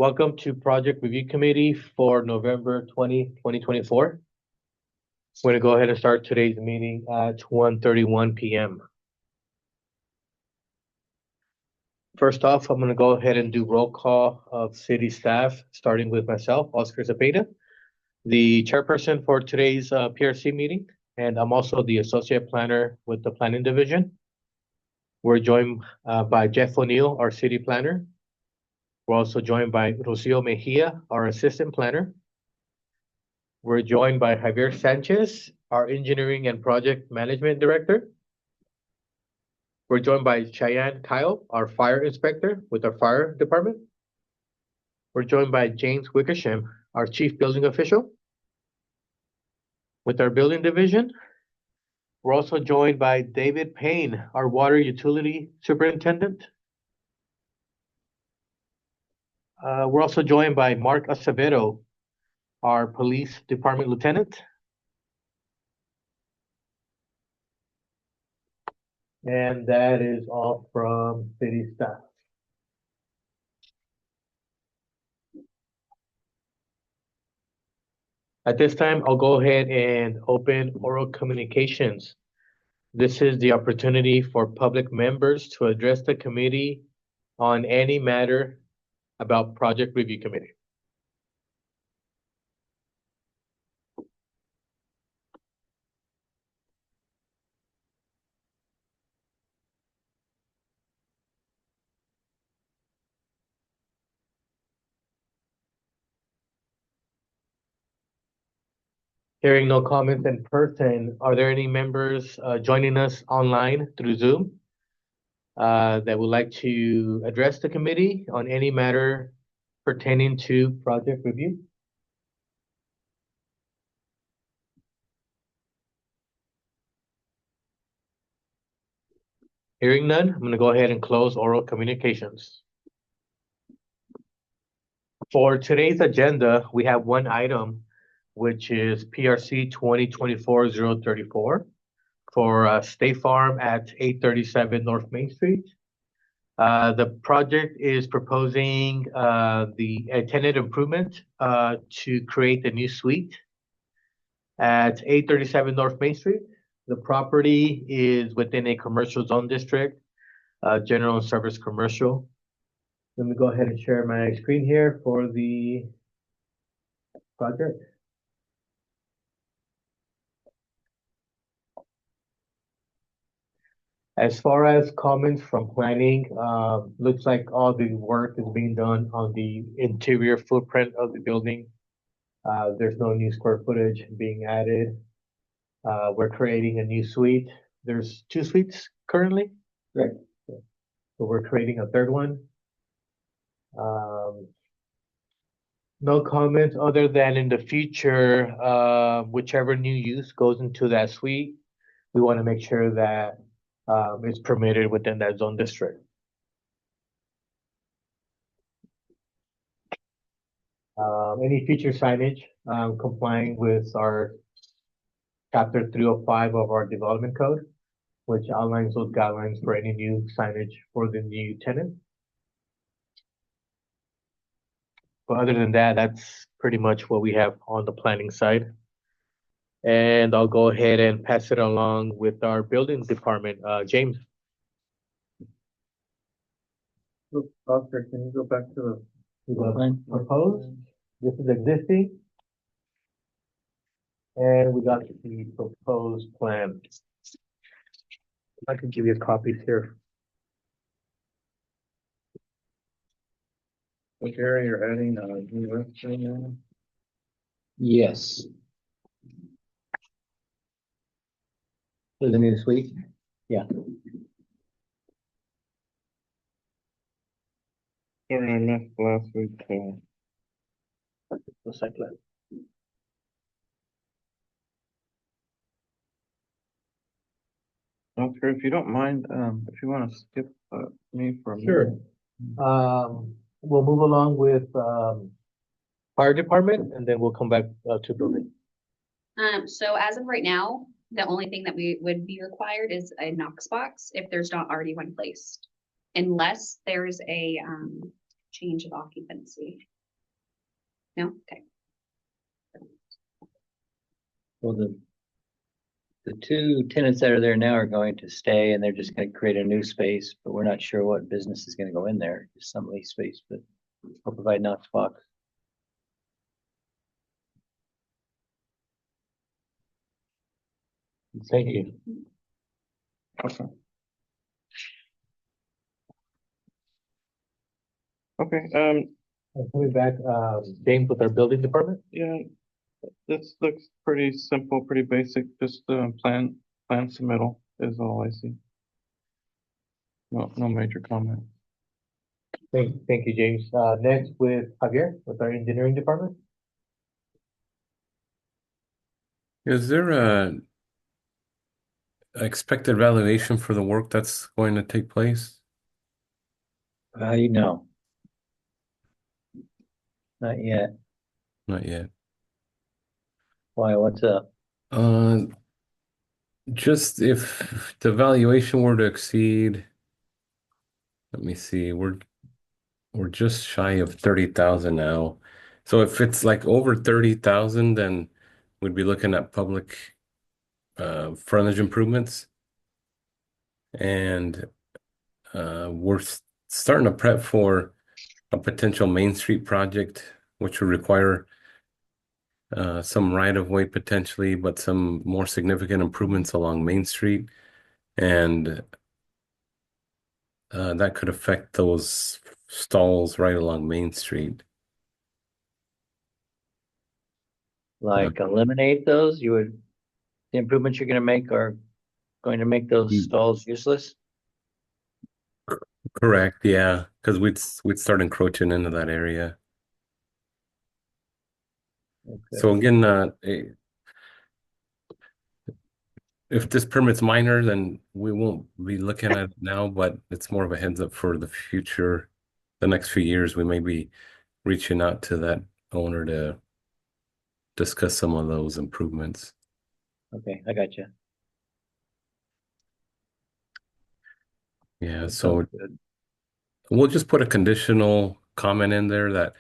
Welcome to Project Review Committee for November 2024. We're going to go ahead and start today's meeting at 1:31 p.m. First off, I'm going to go ahead and do roll call of city staff, starting with myself, Oscar Zepeda, the chairperson for today's PRC meeting, and I'm also the associate planner with the planning division. We're joined by Jeff O'Neill, our city planner. We're also joined by Rocio Mejia, our assistant planner. We're joined by Javier Sanchez, our engineering and project management director. We're joined by Cheyenne Kyle, our fire inspector with our fire department. We're joined by James Wickersham, our chief building official with our building division. We're also joined by David Payne, our water utility superintendent. We're also joined by Mark Acevedo, our police department lieutenant. And that is all from city staff. At this time, I'll go ahead and open oral communications. This is the opportunity for public members to address the committee on any matter about Project Review Committee. Hearing no comments in person, are there any members joining us online through Zoom that would like to address the committee on any matter pertaining to Project Review? Hearing none, I'm going to go ahead and close oral communications. For today's agenda, we have one item, which is PRC 2024-034 for State Farm at 837 North Main Street. The project is proposing a tenant improvement to create a new suite at 837 North Main Street. The property is within a commercial zone district, general and service commercial. Let me go ahead and share my screen here for the project. As far as comments from planning, looks like all the work is being done on the interior footprint of the building. There's no new square footage being added. We're creating a new suite. There's 2 suites currently, right? So we're creating a third one. No comments other than in the future, whichever new use goes into that suite, we want to make sure that it's permitted within that zone district. Any future signage complying with our Chapter 305 of our development code, which outlines those guidelines for any new signage for the new tenant. But other than that, that's pretty much what we have on the planning side. And I'll go ahead and pass it along with our building department. James. Oscar, can you go back to the proposed? This is existing. And we got the proposed plan. I can give you copies here. Which area you're adding new restroom now? Yes. The new suite? Yeah. Sorry, I missed last week. The site plan. Oscar, if you don't mind, if you want to skip me for a Sure. minute. We'll move along with fire department, and then we'll come back to building. So as of right now, the only thing that we would be required is a Knox box if there's not already one placed, unless there's a change of occupancy. No? Okay. Well, the two tenants that are there now are going to stay and they're just gonna create a new space, but we're not sure what business is gonna go in there. Just some lease space, but we'll provide Knox box. Thank you. Okay. Okay, Coming back, James with our building department. yeah, this looks pretty simple, pretty basic, just plan submittal is all I see. No major comment. Thank you, James. Next with Javier with our engineering department. Is there a expected valuation for the work that's going to take place? How do you know? Not yet. Not yet. Why, what's up? Uh, just if the valuation were to exceed, let me see, we're just shy of 30,000 now. So if it's like over 30,000, then we'd be looking at public frontage improvements. And we're starting to prep for a potential Main Street project, which would require some right of way potentially, but some more significant improvements along Main Street. And that could affect those stalls right along Main Street. Like eliminate those? You would, the improvements you're gonna make are going to make those stalls useless? Correct, yeah, because we'd start encroaching into that area. So Okay. again, if this permit's minor, then we won't be looking at it now, but it's more of a heads up for the future. The next few years, we may be reaching out to that owner to discuss some of those improvements. Okay, I got you. Yeah, so we'll just put a conditional comment in there that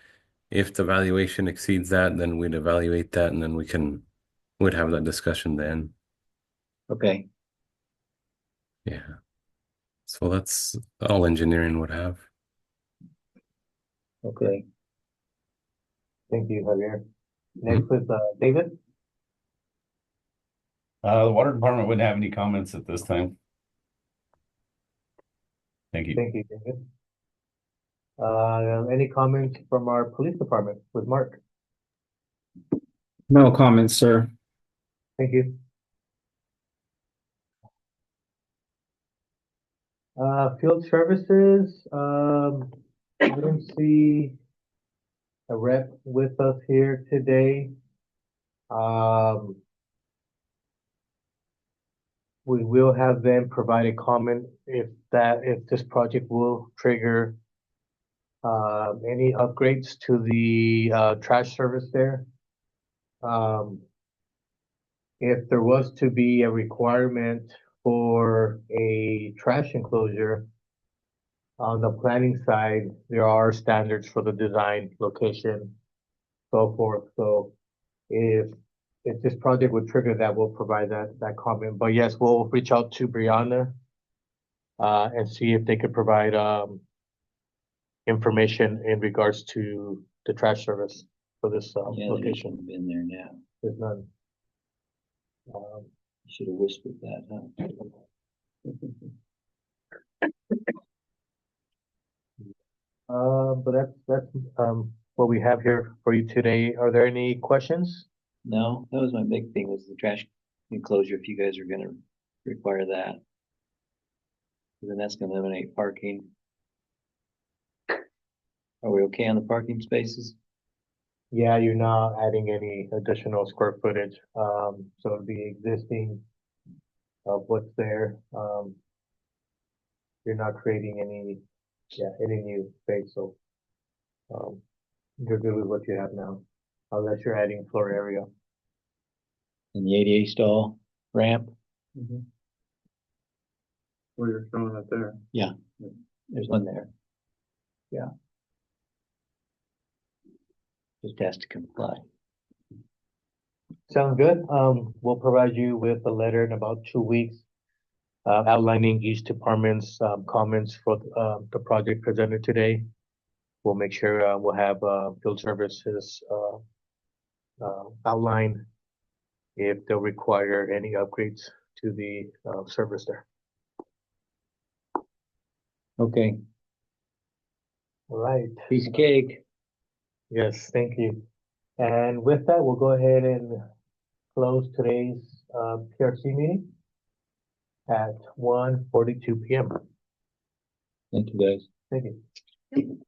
if the valuation exceeds that, then we'd evaluate that and then we'd have that discussion then. Okay, Yeah. So that's all engineering would have. okay. Thank you, Javier. Next with David. The water department wouldn't have any comments at this time. Thank you. Thank you, David. Any comments from our police department with Mark? No comments, sir. Thank you. Field services, I don't see a rep with us here today. We will have them provide a comment if this project will trigger any upgrades to the trash service there. If there was to be a requirement for a trash enclosure on the planning side, there are standards for the design, location, so forth. So if this project would trigger that, we'll provide that comment. But yes, we'll reach out to Brianna and see if they could provide information in regards to the trash service for this Yeah, they location. should have been there now. There's none. You should have whispered that, huh? But that's what we have here for you today. Are there any questions? No, that was my big thing, was the trash enclosure, if you guys are gonna require that. Then that's gonna eliminate parking. Are we okay on the parking spaces? Yeah, you're not adding any additional square footage. So the existing of what's there, you're not creating any new space. So, you're good with what you have now, unless you're adding floor area. And the ADA stall ramp, Where you're showing it there. there's one there. just has to comply. Sound good? We'll provide you with a letter in about 2 weeks, outlining each department's, comments for, the project presented today. We'll make sure, we'll have, field services, outline if they'll require any upgrades to the, service there. Okay, All right. piece of cake. Yes, thank you. And with that, we'll go ahead and close today's, PRC meeting at 1:42 PM. Thank you, guys. Thank you.